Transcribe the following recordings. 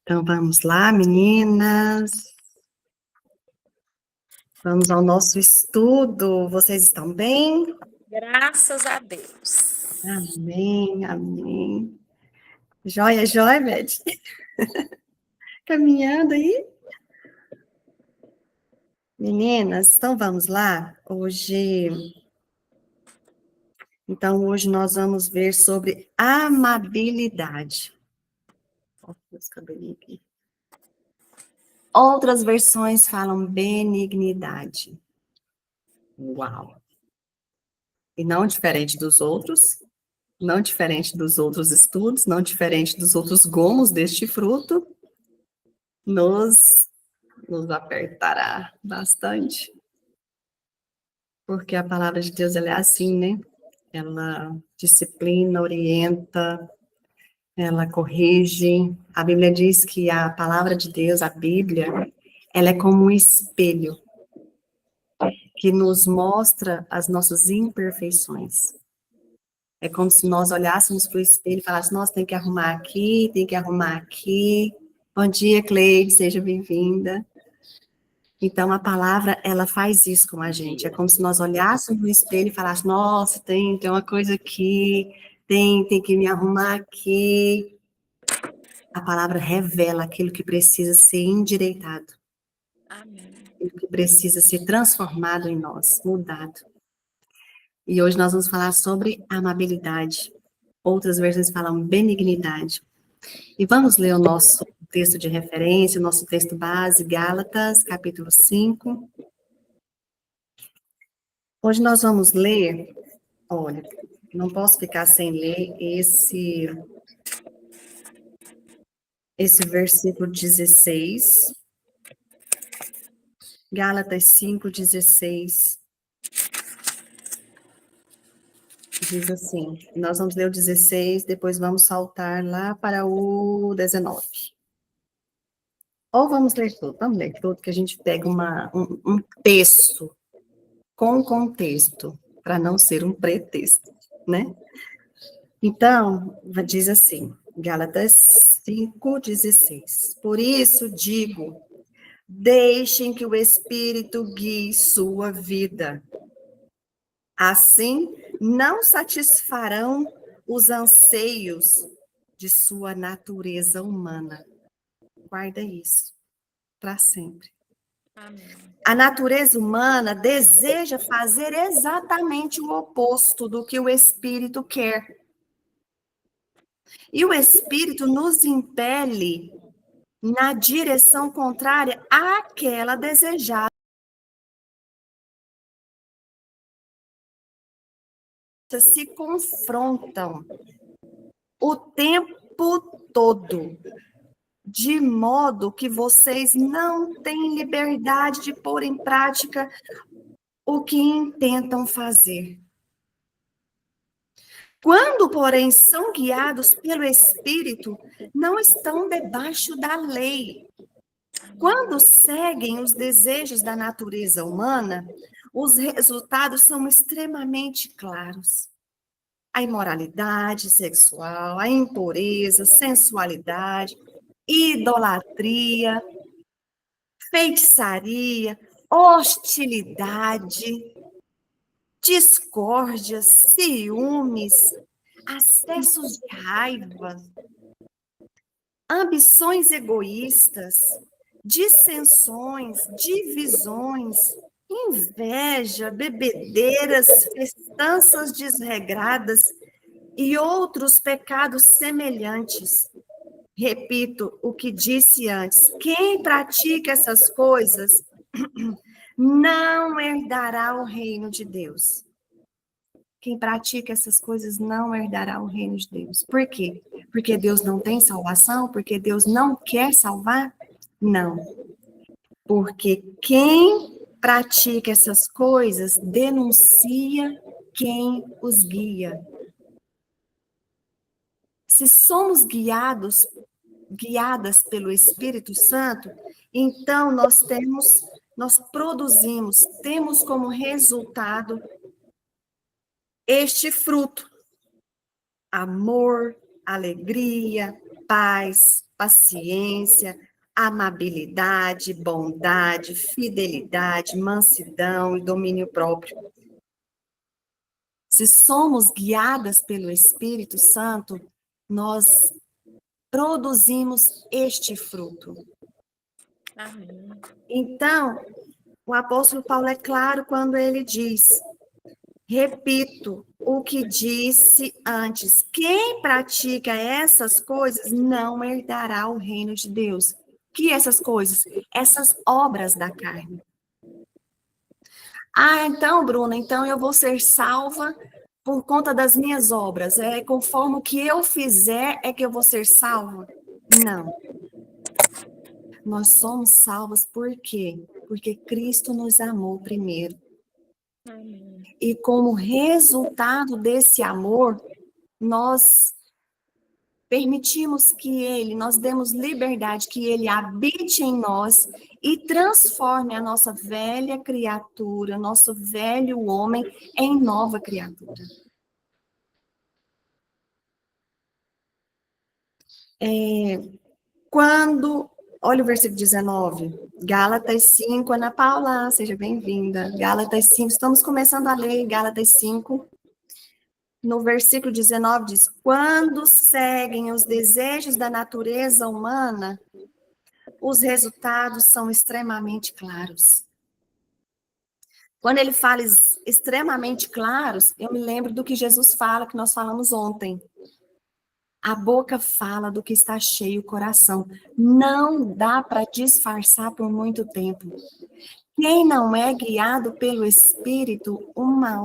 Então, vamos lá, meninas. Vamos ao nosso estudo. Vocês estão bem? Graças a Deus. Amém, amém. Joia, joia, Beth. Caminhando aí. Meninas, então vamos lá. Hoje nós vamos ver sobre amabilidade. Olha meus cabelinhos aqui. Outras versões falam benignidade. Uau! E não diferente dos outros, não diferente dos outros estudos, não diferente dos outros gomos deste fruto, nos apertará bastante. Porque a palavra de Deus, ela é assim, né? Ela disciplina, orienta, ela corrige. A Bíblia diz que a palavra de Deus, a Bíblia, ela é como um espelho que nos mostra as nossas imperfeições. É como se nós olhássemos para o espelho e falássemos, nossa, tem que arrumar aqui, tem que arrumar aqui. Bom dia, Cleide, seja bem-vinda. Então, a palavra, ela faz isso com a gente. É como se nós olhássemos no espelho e falássemos, nossa, tem uma coisa aqui, tem que me arrumar aqui. A palavra revela aquilo que precisa ser endireitado. Amém. Aquilo que precisa ser transformado em nós, mudado. E hoje nós vamos falar sobre amabilidade. Outras versões falam benignidade. E vamos ler o nosso texto de referência, o nosso texto base, Gálatas, capítulo 5. Hoje nós vamos ler, olha, não posso ficar sem ler esse versículo 16. Gálatas 5, 16. Diz assim, nós vamos ler o 16, depois vamos saltar lá para o 19. Ou vamos ler tudo, que a gente pega um texto com contexto, para não ser um pretexto, né? Então, diz assim, Gálatas 5:16. Por isso digo, deixem que o Espírito guie sua vida. Assim, não satisfarão os anseios de sua natureza humana. Guarda isso para sempre. Amém. A natureza humana deseja fazer exatamente o oposto do que o Espírito quer. E o Espírito nos impele na direção contrária àquela desejada. Se confrontam o tempo todo, de modo que vocês não têm liberdade de pôr em prática o que intentam fazer. Quando, porém, são guiados pelo Espírito, não estão debaixo da lei. Quando seguem os desejos da natureza humana, os resultados são extremamente claros. A imoralidade sexual, a impureza, sensualidade, idolatria, feitiçaria, hostilidade, discórdias, ciúmes, acessos de raiva, ambições egoístas, dissensões, divisões, inveja, bebedeiras, festanças desregradas e outros pecados semelhantes. Repito o que disse antes: quem pratica essas coisas não herdará o reino de Deus. Quem pratica essas coisas não herdará o reino de Deus. Por quê? Porque Deus não tem salvação? Porque Deus não quer salvar? Não. Porque quem pratica essas coisas denuncia quem os guia. Se somos guiadas pelo Espírito Santo, então nós produzimos, temos como resultado este fruto: amor, alegria, paz, paciência, amabilidade, bondade, fidelidade, mansidão e domínio próprio. Se somos guiadas pelo Espírito Santo, nós produzimos este fruto. Amém. Então, o apóstolo Paulo é claro quando ele diz: repito o que disse antes, quem pratica essas coisas não herdará o reino de Deus. Que essas coisas? Essas obras da carne. Ah, então, Bruna, então eu vou ser salva por conta das minhas obras. É conforme o que eu fizer é que eu vou ser salva? Não. Nós somos salvos por quê? Porque Cristo nos amou primeiro. Amém. E como resultado desse amor, nós permitimos que ele, nós demos liberdade, que ele habite em nós e transforme a nossa velha criatura, nosso velho homem, em nova criatura. Olha o versículo 19, Gálatas 5, Ana Paula, seja bem-vinda. Gálatas 5, estamos começando a ler Gálatas 5. No versículo 19 diz: quando seguem os desejos da natureza humana, os resultados são extremamente claros. Quando ele fala extremamente claros, eu me lembro do que Jesus fala, que nós falamos ontem. A boca fala do que está cheio o coração. Não dá para disfarçar por muito tempo. Quem não é guiado pelo Espírito, uma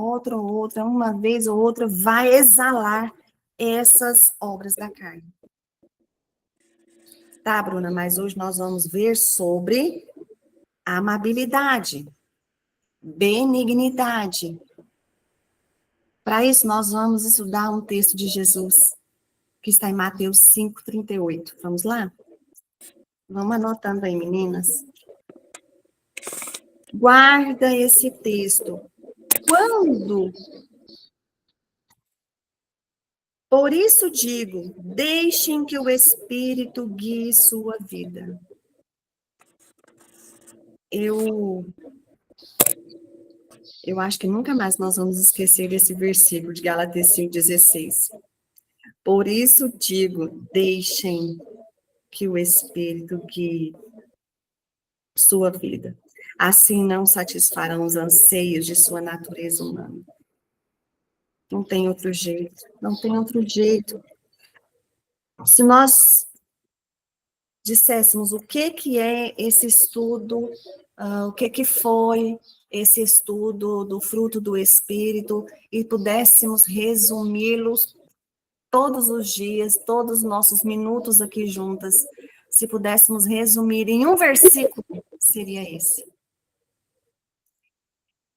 vez ou outra, vai exalar essas obras da carne. Tá, Bruna, mas hoje nós vamos ver sobre amabilidade, benignidade. Para isso, nós vamos estudar um texto de Jesus, que está em Mateus 5:38. Vamos lá? Vamos anotando aí, meninas. Guarda esse texto. Por isso digo, deixem que o Espírito guie sua vida. Eu acho que nunca mais nós vamos esquecer desse versículo de Gálatas 5:16. Por isso digo, deixem que o Espírito guie sua vida. Assim não satisfarão os anseios de sua natureza humana. Não tem outro jeito, não tem outro jeito. Se nós disséssemos o que é esse estudo, o que foi esse estudo do fruto do Espírito, e pudéssemos resumi-los todos os dias, todos os nossos minutos aqui juntas, se pudéssemos resumir em um versículo, seria esse.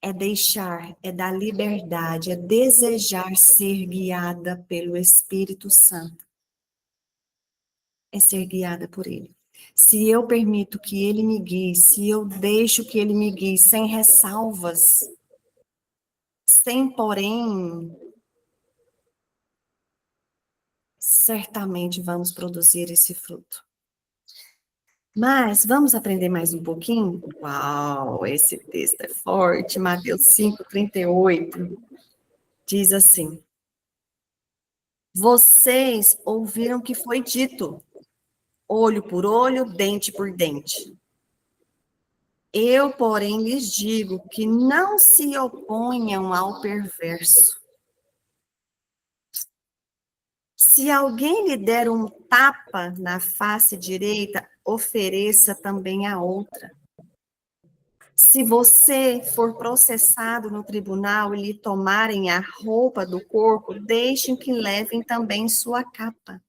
É deixar, é dar liberdade, é desejar ser guiada pelo Espírito Santo. É ser guiada por Ele. Se eu permito que Ele me guie, se eu deixo que Ele me guie sem ressalvas, sem porém, certamente vamos produzir esse fruto. Mas vamos aprender mais um pouquinho? Uau, esse texto é forte. Mateus 5:38 diz assim: vocês ouviram que foi dito, olho por olho, dente por dente. Eu, porém, lhes digo que não se oponham ao perverso. Se alguém lhe der um tapa na face direita, ofereça também a outra. Se você for processado no tribunal e lhe tomarem a roupa do corpo, deixem que levem também sua capa.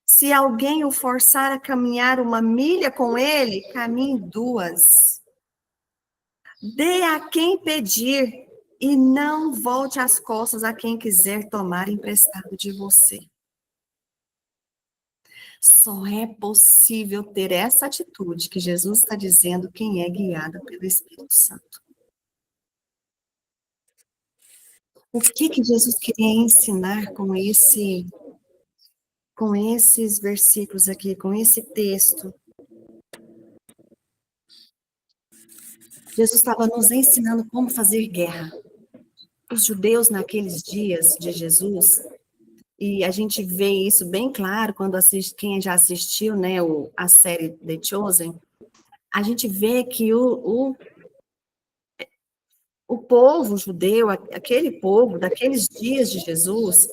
Se alguém o forçar a caminhar 1 milha com ele, caminhe 2. Dê a quem pedir e não volte as costas a quem quiser tomar emprestado de você. Só é possível ter essa atitude que Jesus está dizendo quem é guiado pelo Espírito Santo. O que Jesus queria ensinar com esse com esses versículos aqui, com esse texto. Jesus estava nos ensinando como fazer guerra. Os judeus, naqueles dias de Jesus, e a gente vê isso bem claro quando quem já assistiu, né, a série The Chosen, a gente vê que o povo judeu, aquele povo daqueles dias de Jesus,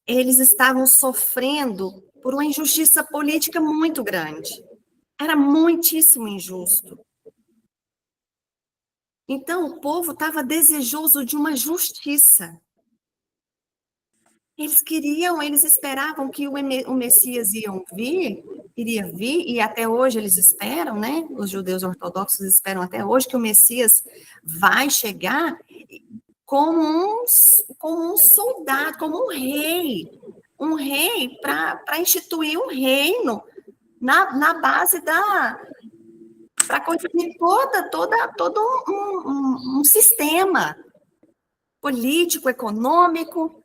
eles estavam sofrendo por uma injustiça política muito grande. Era muitíssimo injusto. Então, o povo estava desejoso de uma justiça. Eles esperavam que o Messias iria vir, e até hoje eles esperam, né? Os judeus ortodoxos esperam até hoje que o Messias vai chegar como um soldado, como um rei para instituir um reino na base para construir todo um sistema político, econômico.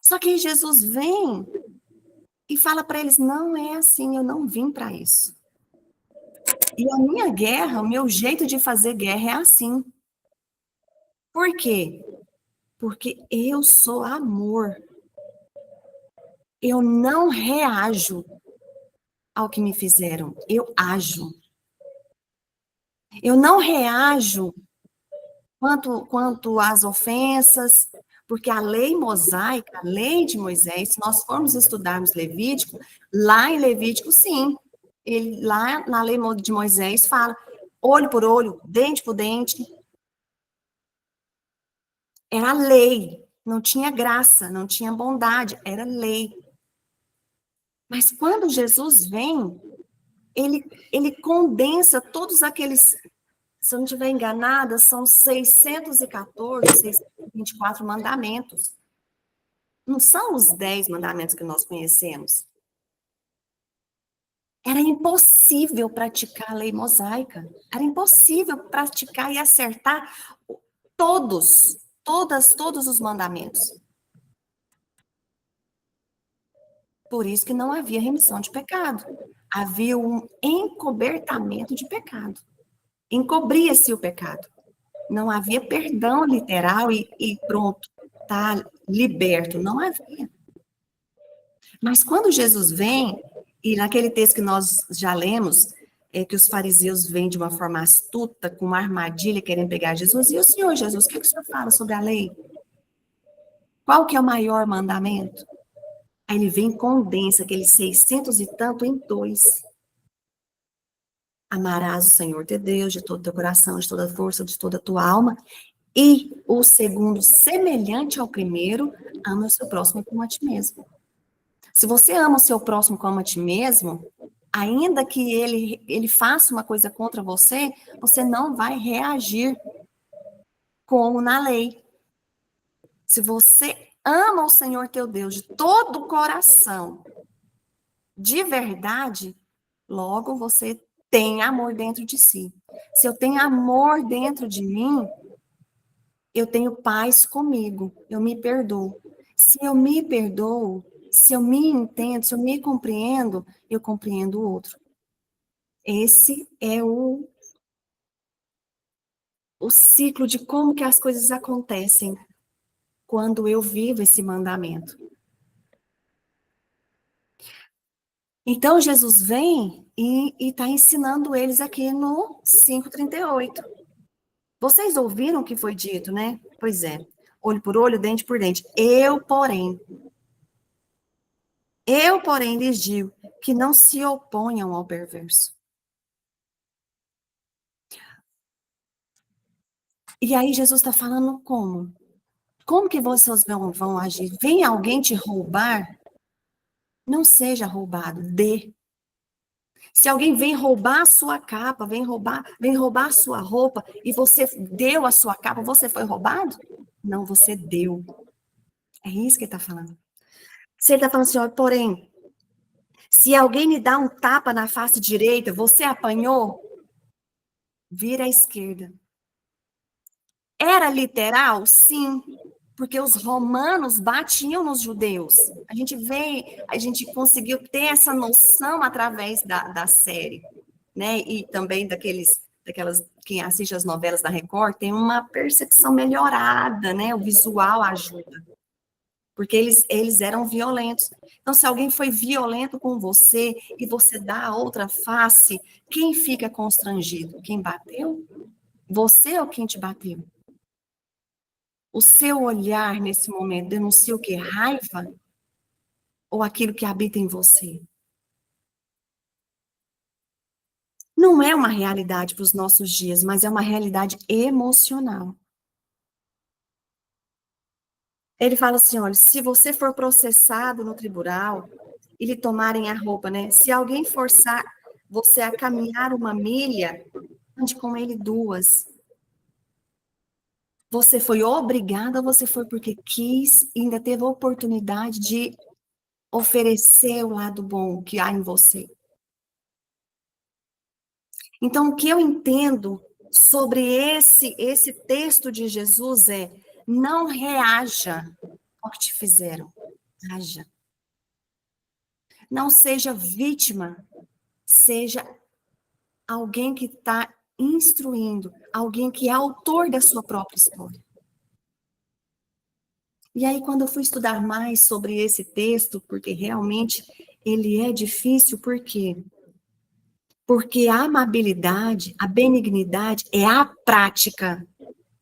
Só que Jesus vem e fala para eles, não é assim, eu não vim para isso. E a minha guerra, o meu jeito de fazer guerra é assim. Por quê? Porque eu sou amor. Eu não reajo ao que me fizeram, eu ajo. Eu não reajo quanto às ofensas, porque a lei mosaica, a lei de Moisés, se nós formos estudarmos Levítico, lá em Levítico, sim, lá na lei de Moisés fala olho por olho, dente por dente. Era lei, não tinha graça, não tinha bondade, era lei. Mas quando Jesus vem, ele condensa todos aqueles, se eu não estiver enganada, são 614, 624 mandamentos. Não são os 10 mandamentos que nós conhecemos. Era impossível praticar a lei mosaica. Era impossível praticar e acertar todos os mandamentos. Por isso que não havia remissão de pecado. Havia um encobertamento de pecado. Encobria-se o pecado. Não havia perdão literal e pronto, está liberto. Não havia. Mas quando Jesus vem, e naquele texto que nós já lemos, é que os fariseus vêm de uma forma astuta, com uma armadilha, querendo pegar Jesus, e o Senhor Jesus, o que o Senhor fala sobre a lei? Qual que é o maior mandamento? Aí ele vem e condensa aqueles 600 e tanto em 2. Amarás o Senhor teu Deus de todo o teu coração, de toda a força, de toda a tua alma. E o segundo, semelhante ao primeiro, ama o seu próximo como a ti mesmo. Se você ama o seu próximo como a ti mesmo, ainda que ele faça uma coisa contra você, você não vai reagir como na lei. Se você ama o Senhor teu Deus de todo o coração, de verdade, logo você tem amor dentro de si. Se eu tenho amor dentro de mim, eu tenho paz comigo, eu me perdoo. Se eu me perdoo, se eu me entendo, se eu me compreendo, eu compreendo o outro. Esse é o ciclo de como que as coisas acontecem quando eu vivo esse mandamento. Então, Jesus vem e está ensinando eles aqui no 5:38. Vocês ouviram o que foi dito, né? Pois é. Olho por olho, dente por dente. Eu, porém, lhes digo que não se oponham ao perverso. E aí Jesus está falando como? Como que vocês vão agir? Vem alguém te roubar? Não seja roubado, dê. Se alguém vem roubar a sua capa, vem roubar a sua roupa, e você deu a sua capa, você foi roubado? Não, você deu. É isso que ele está falando. Se ele está falando assim, ó, porém, se alguém me dá um tapa na face direita, você apanhou? Vira à esquerda. Era literal? Sim. porque os romanos batiam nos judeus. A gente conseguiu ter essa noção através da série, né? E também daquelas, quem assiste as novelas da Record, tem uma percepção melhorada, né? O visual ajuda. Porque eles eram violentos. Então, se alguém foi violento com você e você dá a outra face, quem fica constrangido? Quem bateu? Você ou quem te bateu? O seu olhar nesse momento denuncia o quê? Raiva? Ou aquilo que habita em você? Não é uma realidade para os nossos dias, mas é uma realidade emocional. Ele fala assim, olha, se você for processado no tribunal e lhe tomarem a roupa, né? Se alguém forçar você a caminhar 1 milha, ande com ele 2. Você foi obrigada ou você foi porque quis e ainda teve a oportunidade de oferecer o lado bom que há em você? Então, o que eu entendo sobre esse texto de Jesus é: não reaja ao que te fizeram, haja. Não seja vítima, seja alguém que está instruindo, alguém que é autor da sua própria história. E aí, quando eu fui estudar mais sobre esse texto, porque realmente ele é difícil, por quê? Porque a amabilidade, a benignidade é a prática.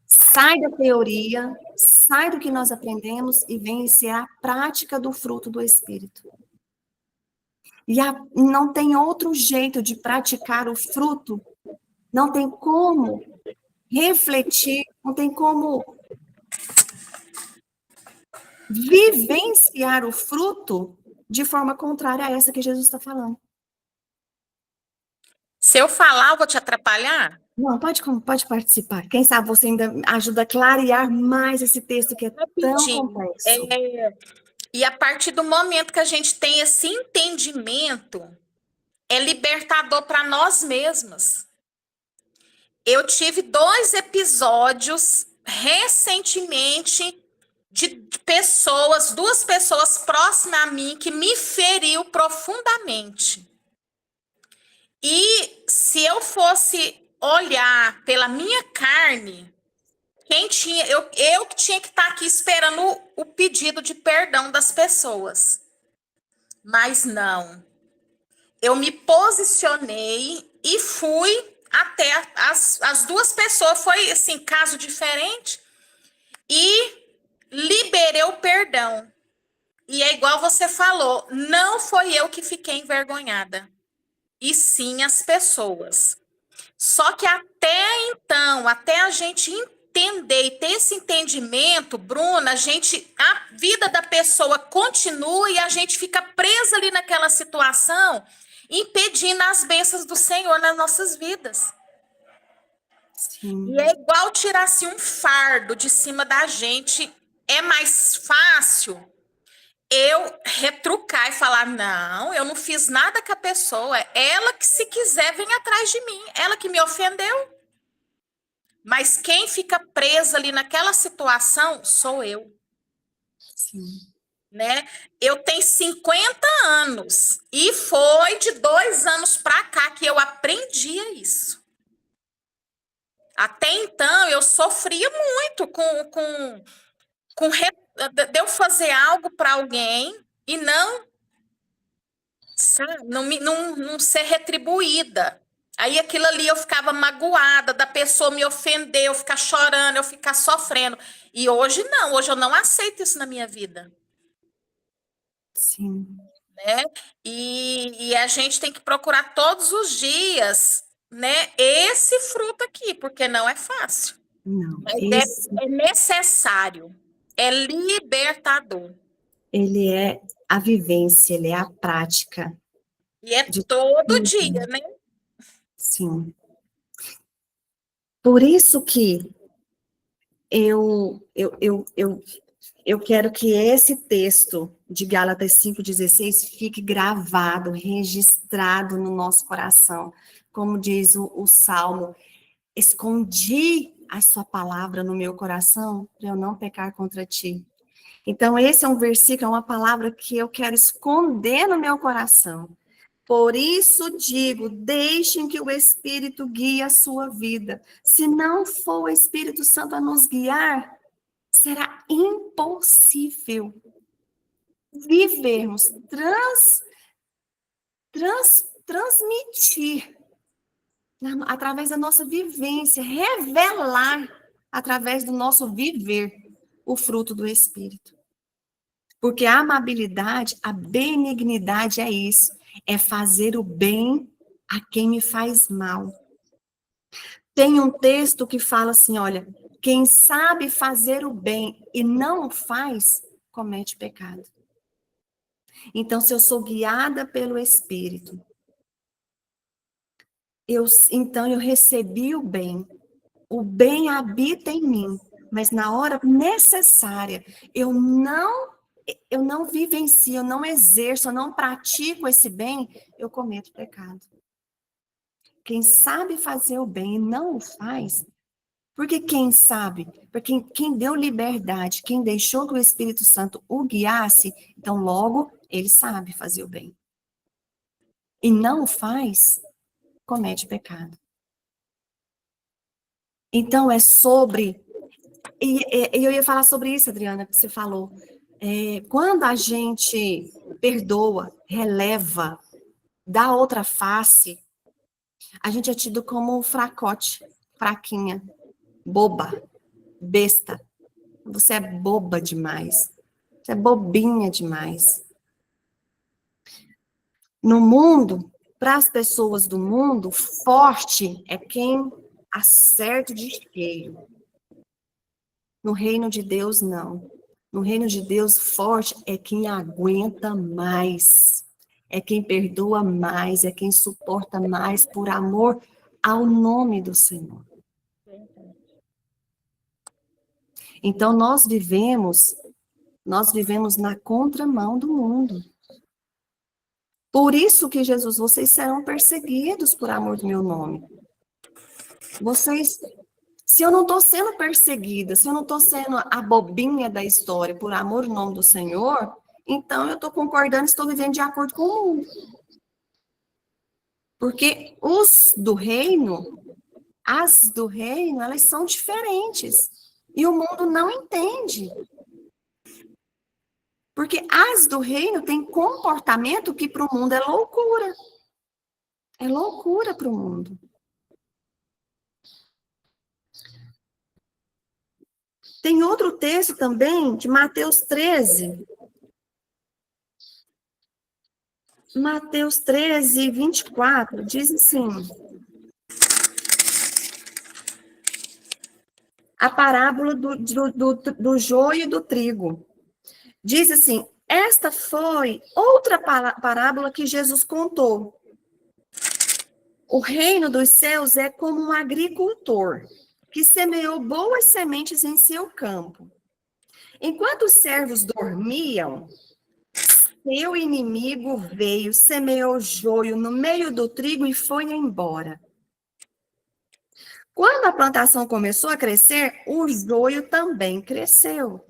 Sai da teoria, sai do que nós aprendemos e vem ser a prática do fruto do Espírito. E não tem outro jeito de praticar o fruto, não tem como refletir, não tem como vivenciar o fruto de forma contrária a essa que Jesus está falando. Se eu falar, eu vou te atrapalhar? Não, pode participar. Quem sabe você ainda ajuda a clarear mais esse texto que é tão Rapidinho. complexo. E a partir do momento que a gente tem esse entendimento, é libertador para nós mesmas. Eu tive 2 episódios recentemente de pessoas, 2 pessoas próximas a mim que me feriu profundamente. E se eu fosse olhar pela minha carne, eu que tinha que estar aqui esperando o pedido de perdão das pessoas. Mas não. Eu me posicionei e fui até as 2 pessoas, foi assim, caso diferente, e liberei o perdão. E é igual você falou, não foi eu que fiquei envergonhada, e sim as pessoas. Só que até então, até a gente entender e ter esse entendimento, Bruna, a vida da pessoa continua e a gente fica presa ali naquela situação, impedindo as bênçãos do Senhor nas nossas vidas. Sim. E é igual tirar-se um fardo de cima da gente. É mais fácil eu retrucar e falar: não, eu não fiz nada com a pessoa. Ela que, se quiser, vem atrás de mim. Ela que me ofendeu. Mas quem fica presa ali naquela situação sou eu. Sim. Né? Eu tenho 50 anos e foi de 2 anos para cá que eu aprendia isso. Até então eu sofria muito de eu fazer algo para alguém e não ser retribuída. Aí aquilo ali eu ficava magoada, da pessoa me ofender, eu ficar chorando, eu ficar sofrendo. E hoje não, hoje eu não aceito isso na minha vida. Sim. Né? E a gente tem que procurar todos os dias, né, esse fruto aqui, porque não é fácil. Não, Mas esse, é necessário, é libertador. ele é a vivência, ele é a prática E é de todo tudo. dia, né? Sim. Por isso que eu quero que esse texto de Gálatas 5,16 fique gravado, registrado no nosso coração. Como diz o Salmo, escondi a sua palavra no meu coração, para eu não pecar contra ti. Então, esse é um versículo, é uma palavra que eu quero esconder no meu coração. Por isso digo, deixem que o Espírito guie a sua vida. Se não for o Espírito Santo a nos guiar, será impossível vivermos, transmitir, através da nossa vivência, revelar, através do nosso viver, o fruto do Espírito. Porque a amabilidade, a benignidade é isso, é fazer o bem a quem me faz mal. Tem um texto que fala assim, olha, quem sabe fazer o bem e não o faz, comete pecado. Então, se eu sou guiada pelo Espírito, então eu recebi o bem habita em mim, mas na hora necessária, eu não vivencio, eu não exerço, eu não pratico esse bem, eu cometo pecado. Quem sabe fazer o bem e não o faz, porque quem sabe, porque quem deu liberdade, quem deixou que o Espírito Santo o guiasse, então logo ele sabe fazer o bem. E não o faz, comete pecado. Então é sobre, e eu ia falar sobre isso, Adriana, que você falou, quando a gente perdoa, releva, dá outra face, a gente é tido como fracote, fraquinha, boba, besta. Você é boba demais. Você é bobinha demais. No mundo, para as pessoas do mundo, forte é quem acerta de cheio. No reino de Deus, não. No reino de Deus, forte é quem aguenta mais. É quem perdoa mais, é quem suporta mais por amor ao nome do Senhor. Então, nós vivemos na contramão do mundo. Por isso que Jesus, vocês serão perseguidos por amor do meu nome. Se eu não estou sendo perseguida, se eu não estou sendo a bobinha da história por amor do nome do Senhor, então eu estou concordando, estou vivendo de acordo com o mundo. Porque as do reino, elas são diferentes. E o mundo não entende. Porque as do reino têm comportamento que para o mundo é loucura. É loucura para o mundo. Tem outro texto também, de Mateus 13. Mateus 13, 24, diz assim. A parábola do joio e do trigo. Diz assim, esta foi outra parábola que Jesus contou. O reino dos céus é como um agricultor que semeou boas sementes em seu campo. Enquanto os servos dormiam, seu inimigo veio, semeou joio no meio do trigo e foi embora. Quando a plantação começou a crescer, o joio também cresceu.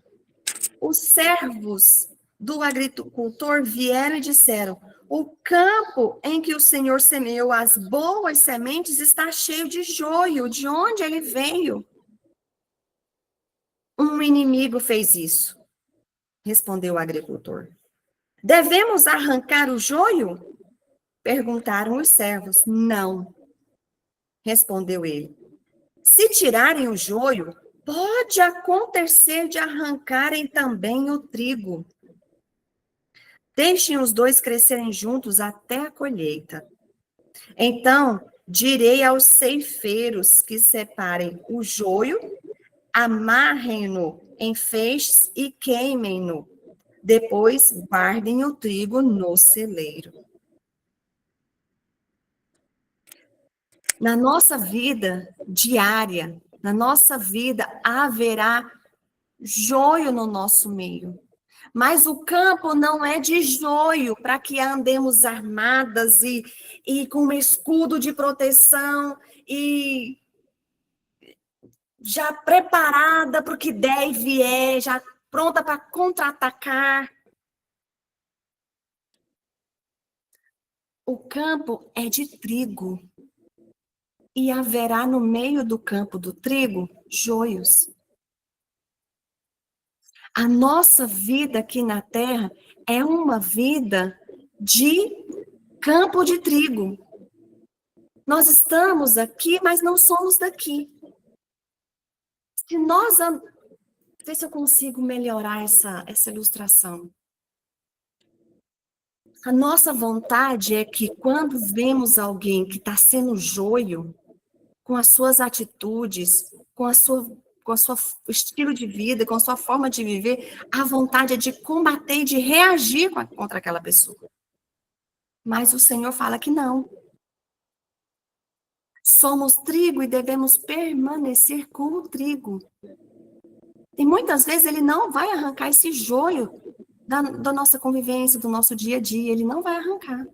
Os servos do agricultor vieram e disseram: o campo em que o Senhor semeou as boas sementes está cheio de joio. De onde ele veio? Um inimigo fez isso, respondeu o agricultor. Devemos arrancar o joio? Perguntaram os servos. Não, respondeu ele. Se tirarem o joio, pode acontecer de arrancarem também o trigo. Deixem os dois crescerem juntos até a colheita. Então, direi aos ceifeiros que separem o joio, amarrem-no em feixes e queimem-no. Depois, guardem o trigo no celeiro. Na nossa vida diária, na nossa vida, haverá joio no nosso meio. Mas o campo não é de joio para que andemos armadas e com um escudo de proteção e já preparada para o que der e vier, já pronta para contra-atacar. O campo é de trigo. E haverá no meio do campo do trigo joios. A nossa vida aqui na terra é uma vida de campo de trigo. Nós estamos aqui, mas não somos daqui. Se nós... Ver se eu consigo melhorar essa ilustração. A nossa vontade é que quando vemos alguém que está sendo joio, com as suas atitudes, com a sua estilo de vida, com a sua forma de viver, a vontade é de combater e de reagir contra aquela pessoa. Mas o Senhor fala que não. Somos trigo e devemos permanecer com o trigo. E muitas vezes ele não vai arrancar esse joio da nossa convivência, do nosso dia a dia, ele não vai arrancar.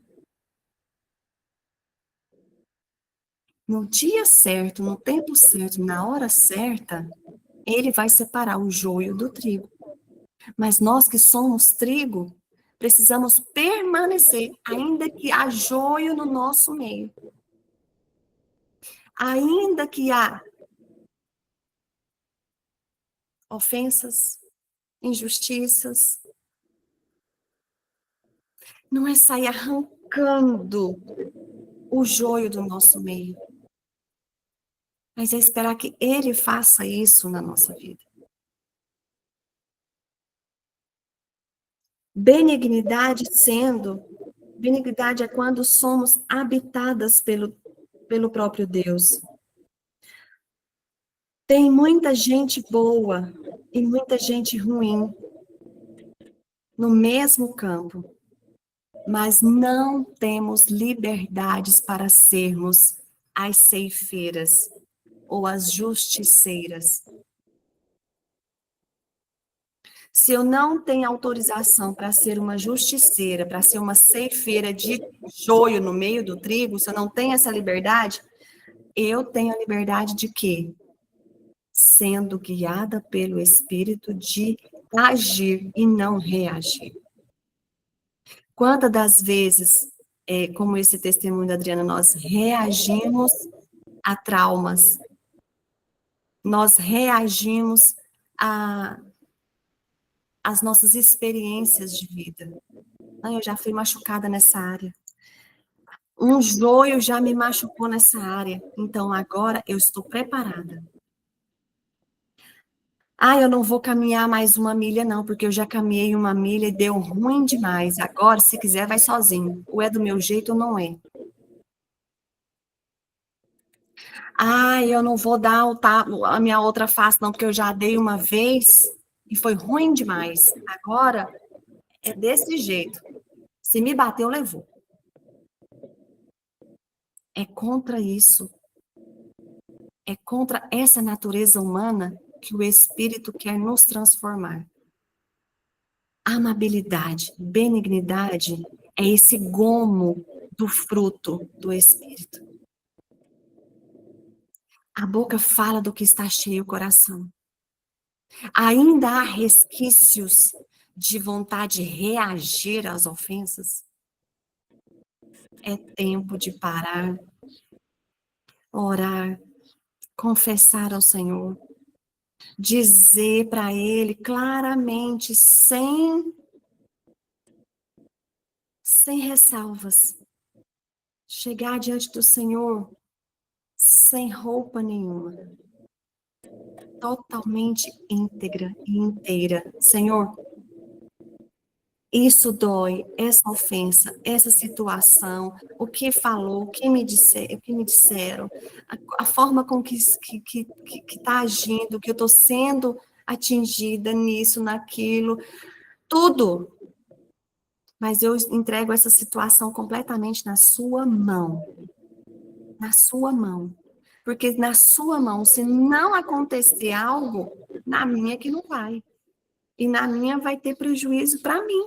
No dia certo, no tempo certo, na hora certa, ele vai separar o joio do trigo. Mas nós que somos trigo, precisamos permanecer, ainda que há joio no nosso meio. Ainda que há ofensas, injustiças. Não é sair arrancando o joio do nosso meio. Mas é esperar que ele faça isso na nossa vida. Benignidade é quando somos habitadas pelo próprio Deus. Tem muita gente boa e muita gente ruim no mesmo campo, mas não temos liberdades para sermos as ceifeiras ou as justiceiras. Se eu não tenho autorização para ser uma justiceira, para ser uma ceifeira de joio no meio do trigo, se eu não tenho essa liberdade, eu tenho a liberdade de quê? Sendo guiada pelo Espírito de agir e não reagir. Quantas das vezes, como esse testemunho da Adriana, nós reagimos a traumas, nós reagimos às nossas experiências de vida. Eu já fui machucada nessa área. Um joio já me machucou nessa área, então agora eu estou preparada. Eu não vou caminhar mais 1 milha não, porque eu já caminhei 1 milha e deu ruim demais. Agora, se quiser, vai sozinho. Ou é do meu jeito ou não é. Eu não vou dar a minha outra face não, porque eu já dei uma vez e foi ruim demais. Agora, é desse jeito. Se me bater, eu levo. É contra isso. É contra essa natureza humana que o Espírito quer nos transformar. Amabilidade, benignidade é esse gomo do fruto do Espírito. A boca fala do que está cheio o coração. Ainda há resquícios de vontade de reagir às ofensas? É tempo de parar, orar, confessar ao Senhor, dizer para Ele claramente, sem ressalvas, chegar diante do Senhor sem roupa nenhuma, totalmente íntegra e inteira. Senhor, isso dói, essa ofensa, essa situação, o que falou, o que me disseram, a forma com que está agindo, que eu estou sendo atingida nisso, naquilo, tudo. Mas eu entrego essa situação completamente na sua mão. Na sua mão. Porque na sua mão, se não acontecer algo, na minha que não vai. E na minha vai ter prejuízo para mim.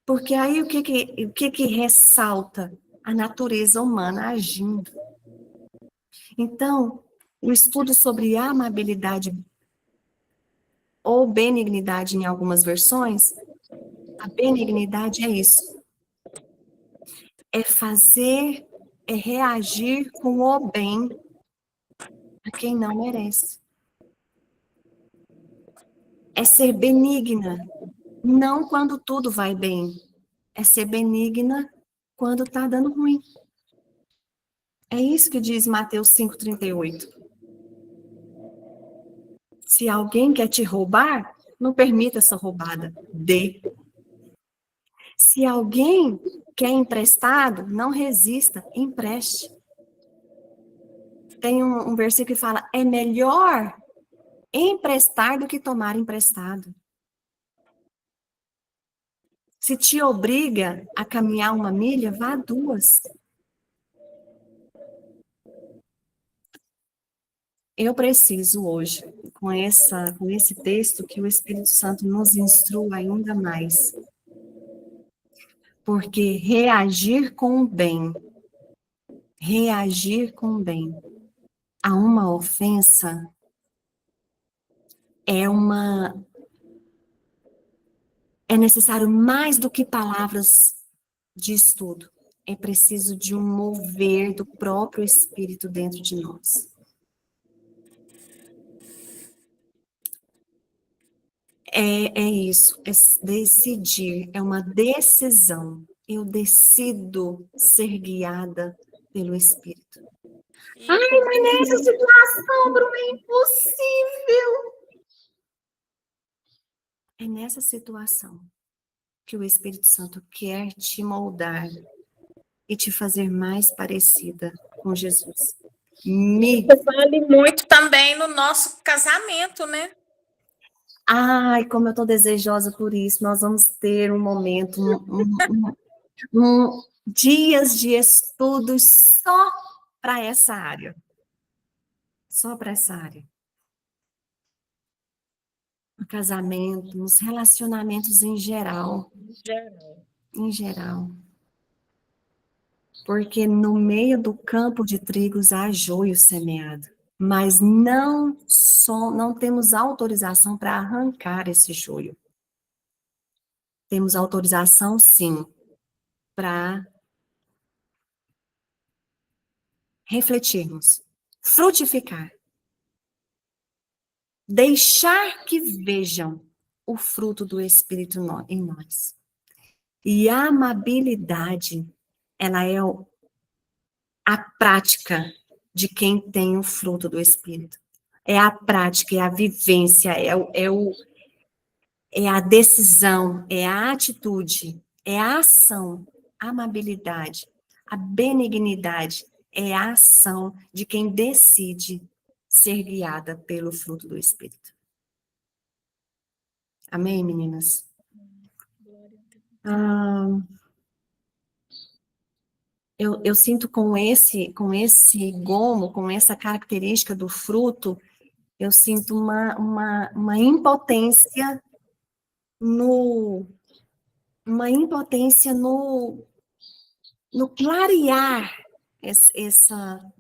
Porque aí o que ressalta? A natureza humana agindo. Então, o estudo sobre amabilidade ou benignidade em algumas versões, a benignidade é isso. É fazer, é reagir com o bem a quem não merece. É ser benigna, não quando tudo vai bem. É ser benigna quando está dando ruim. É isso que diz Mateus 5,38. Se alguém quer te roubar, não permita essa roubada. Dê. Se alguém quer emprestado, não resista, empreste. Tem um versículo que fala, é melhor emprestar do que tomar emprestado. Se te obriga a caminhar 1 milha, vá 2. Eu preciso hoje, com esse texto, que o Espírito Santo nos instrua ainda mais. Porque reagir com o bem a uma ofensa é necessário mais do que palavras de estudo. É preciso de um mover do próprio Espírito dentro de nós. É isso, é decidir, é uma decisão. Eu decido ser guiada pelo Espírito. Ai, mas nessa situação, Bruno, é impossível. É nessa situação que o Espírito Santo quer te moldar e te fazer mais parecida com Jesus. Vale muito também no nosso casamento, né? Ai, como eu estou desejosa por isso. Nós vamos ter um momento, dias de estudos só para essa área. Só para essa área. No casamento, nos relacionamentos em geral. Em geral. Porque no meio do campo de trigos há joio semeado. Mas não temos autorização para arrancar esse joio. Temos autorização, sim, para refletirmos, frutificar, deixar que vejam o fruto do Espírito em nós. E a amabilidade, ela é a prática de quem tem o fruto do Espírito. É a prática, é a vivência, é a decisão, é a atitude, é a ação, a amabilidade, a benignidade, é a ação de quem decide ser guiada pelo fruto do Espírito. Amém, meninas? Eu sinto com esse gomo, com essa característica do fruto, eu sinto uma impotência no clarear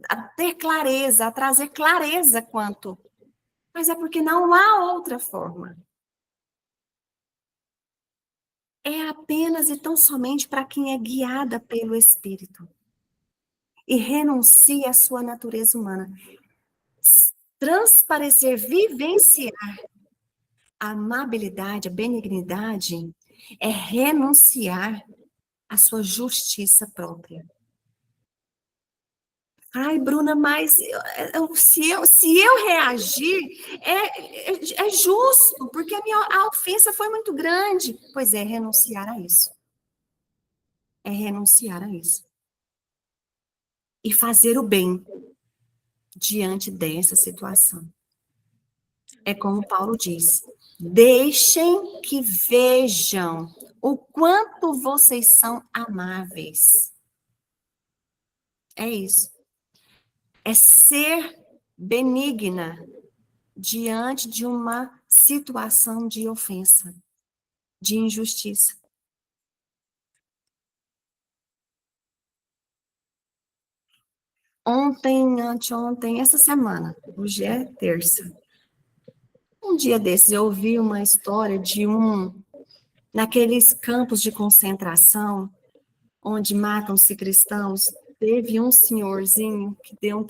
a ter clareza, a trazer clareza quanto. Mas é porque não há outra forma. É apenas e tão somente para quem é guiada pelo Espírito. E renuncia à sua natureza humana. Transparecer, vivenciar a amabilidade, a benignidade, é renunciar à sua justiça própria. Ai, Bruna, mas se eu reagir, é justo, porque a ofensa foi muito grande. Pois é, renunciar a isso. É renunciar a isso. E fazer o bem diante dessa situação. É como Paulo diz, deixem que vejam o quanto vocês são amáveis. É isso. É ser benigna diante de uma situação de ofensa, de injustiça. Ontem, anteontem, essa semana, hoje é terça. Um dia desses eu ouvi uma história de naqueles campos de concentração, onde matam-se cristãos, teve um senhorzinho que deu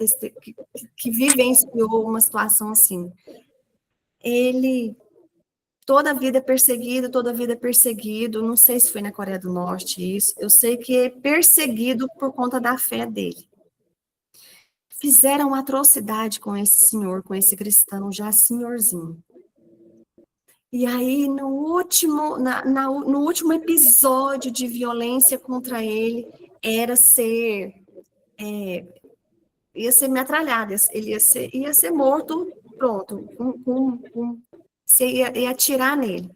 que vivenciou uma situação assim. Ele toda a vida perseguido, não sei se foi na Coreia do Norte isso, eu sei que é perseguido por conta da fé dele. Fizeram atrocidade com esse senhor, com esse cristão, já senhorzinho. E aí, no último episódio de violência contra ele, ia ser metralhado, ele ia ser morto, pronto, você ia atirar nele.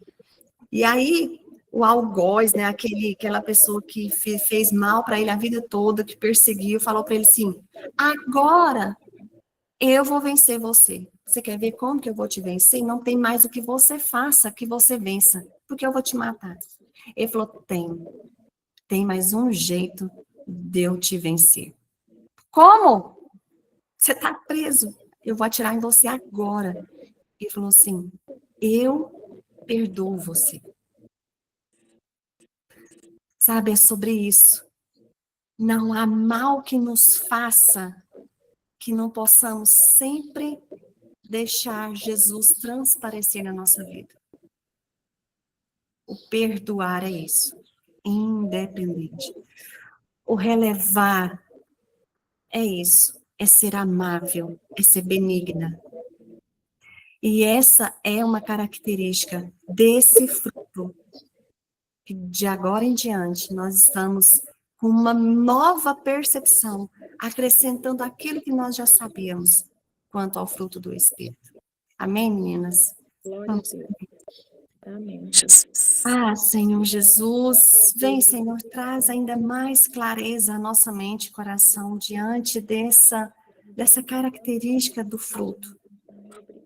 E aí, o algoz, né, aquela pessoa que fez mal para ele a vida toda, que perseguiu, falou para ele assim, agora eu vou vencer você. Você quer ver como que eu vou te vencer? Não tem mais o que você faça que você vença, porque eu vou te matar. Ele falou, tem mais um jeito de eu te vencer. Como? Você está preso. Eu vou atirar em você agora. Ele falou assim, eu perdoo você. Sabe, é sobre isso. Não há mal que nos faça que não possamos sempre deixar Jesus transparecer na nossa vida. O perdoar é isso, independente. O relevar é isso, é ser amável, é ser benigna. E essa é uma característica desse fruto, que de agora em diante nós estamos com uma nova percepção, acrescentando aquilo que nós já sabíamos quanto ao fruto do Espírito. Amém, meninas? Glória a Deus. Amém. Ah, Senhor Jesus, vem, Senhor, traz ainda mais clareza à nossa mente e coração diante dessa característica do fruto.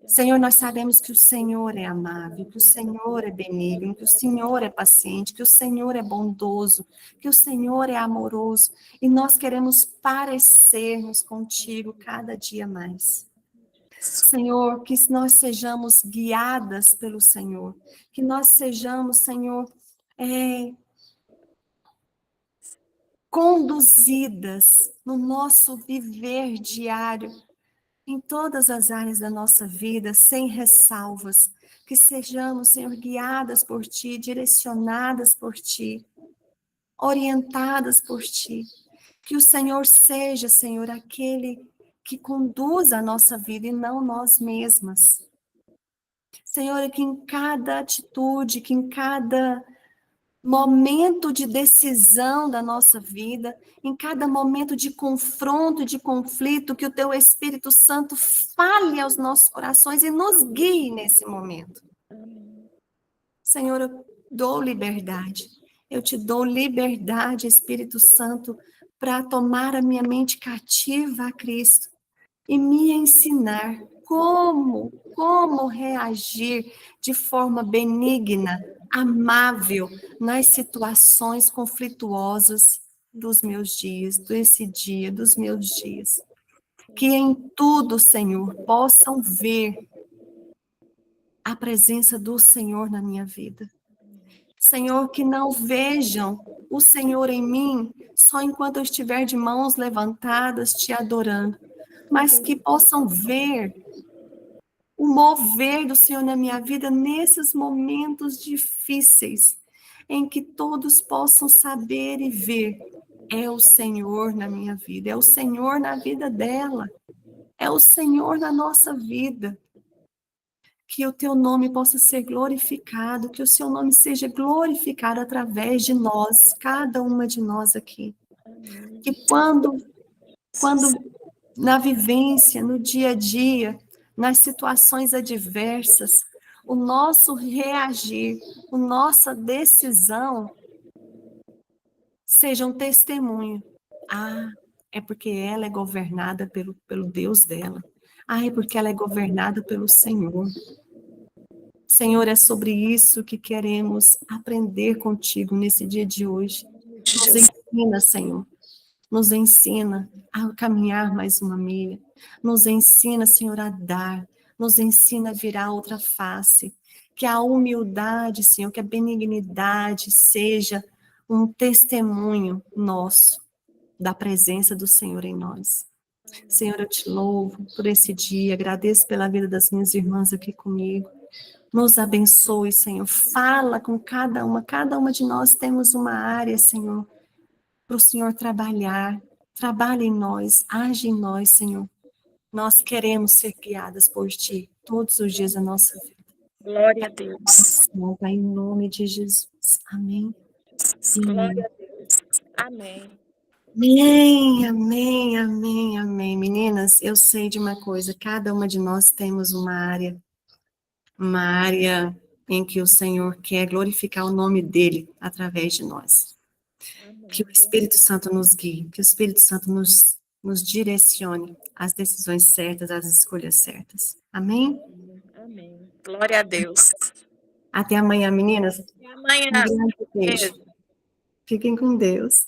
Senhor, nós sabemos que o Senhor é amável, que o Senhor é benigno, que o Senhor é paciente, que o Senhor é bondoso, que o Senhor é amoroso, e nós queremos parecermos contigo cada dia mais. Senhor, que nós sejamos guiadas pelo Senhor, que nós sejamos, Senhor, conduzidas no nosso viver diário, em todas as áreas da nossa vida, sem ressalvas, que sejamos, Senhor, guiadas por Ti, direcionadas por Ti, orientadas por Ti, que o Senhor seja, Senhor, aquele que conduz a nossa vida e não nós mesmas. Senhor, que em cada atitude, que em cada momento de decisão da nossa vida, em cada momento de confronto, de conflito, que o Teu Espírito Santo fale aos nossos corações e nos guie nesse momento. Senhor, eu dou liberdade. Eu te dou liberdade, Espírito Santo, para tomar a minha mente cativa a Cristo e me ensinar como reagir de forma benigna, amável nas situações conflituosas dos meus dias, dos meus dias. Que em tudo, Senhor, possam ver a presença do Senhor na minha vida. Senhor, que não vejam o Senhor em mim só enquanto eu estiver de mãos levantadas te adorando, mas que possam ver o mover do Senhor na minha vida nesses momentos difíceis, em que todos possam saber e ver, é o Senhor na minha vida, é o Senhor na vida dela, é o Senhor na nossa vida. Que o teu nome possa ser glorificado, que o seu nome seja glorificado através de nós, cada uma de nós aqui. Que quando na vivência, no dia a dia, nas situações adversas, o nosso reagir, a nossa decisão seja um testemunho. Ah, é porque ela é governada pelo Deus dela. Ah, é porque ela é governada pelo Senhor. Senhor, é sobre isso que queremos aprender contigo nesse dia de hoje. Nos ensina, Senhor. Nos ensina a caminhar mais uma milha. Nos ensina, Senhor, a dar. Nos ensina a virar outra face. Que a humildade, Senhor, que a benignidade seja um testemunho nosso da presença do Senhor em nós. Senhor, eu te louvo por esse dia, agradeço pela vida das minhas irmãs aqui comigo. Nos abençoe, Senhor. Fala com cada uma de nós temos uma área, Senhor, para o Senhor trabalhar. Trabalha em nós, age em nós, Senhor. Nós queremos ser guiadas por Ti todos os dias da nossa vida. Glória a Deus. Pai, em nome de Jesus. Amém. Glória a Deus. Amém. Amém, amém, amém, amém. Meninas, eu sei de uma coisa, cada uma de nós temos uma área em que o Senhor quer glorificar o nome dEle através de nós. Que o Espírito Santo nos guie, que o Espírito Santo nos direcione às decisões certas, às escolhas certas. Amém? Amém. Glória a Deus. Até amanhã, meninas. Até amanhã. Um grande beijo. Fiquem com Deus.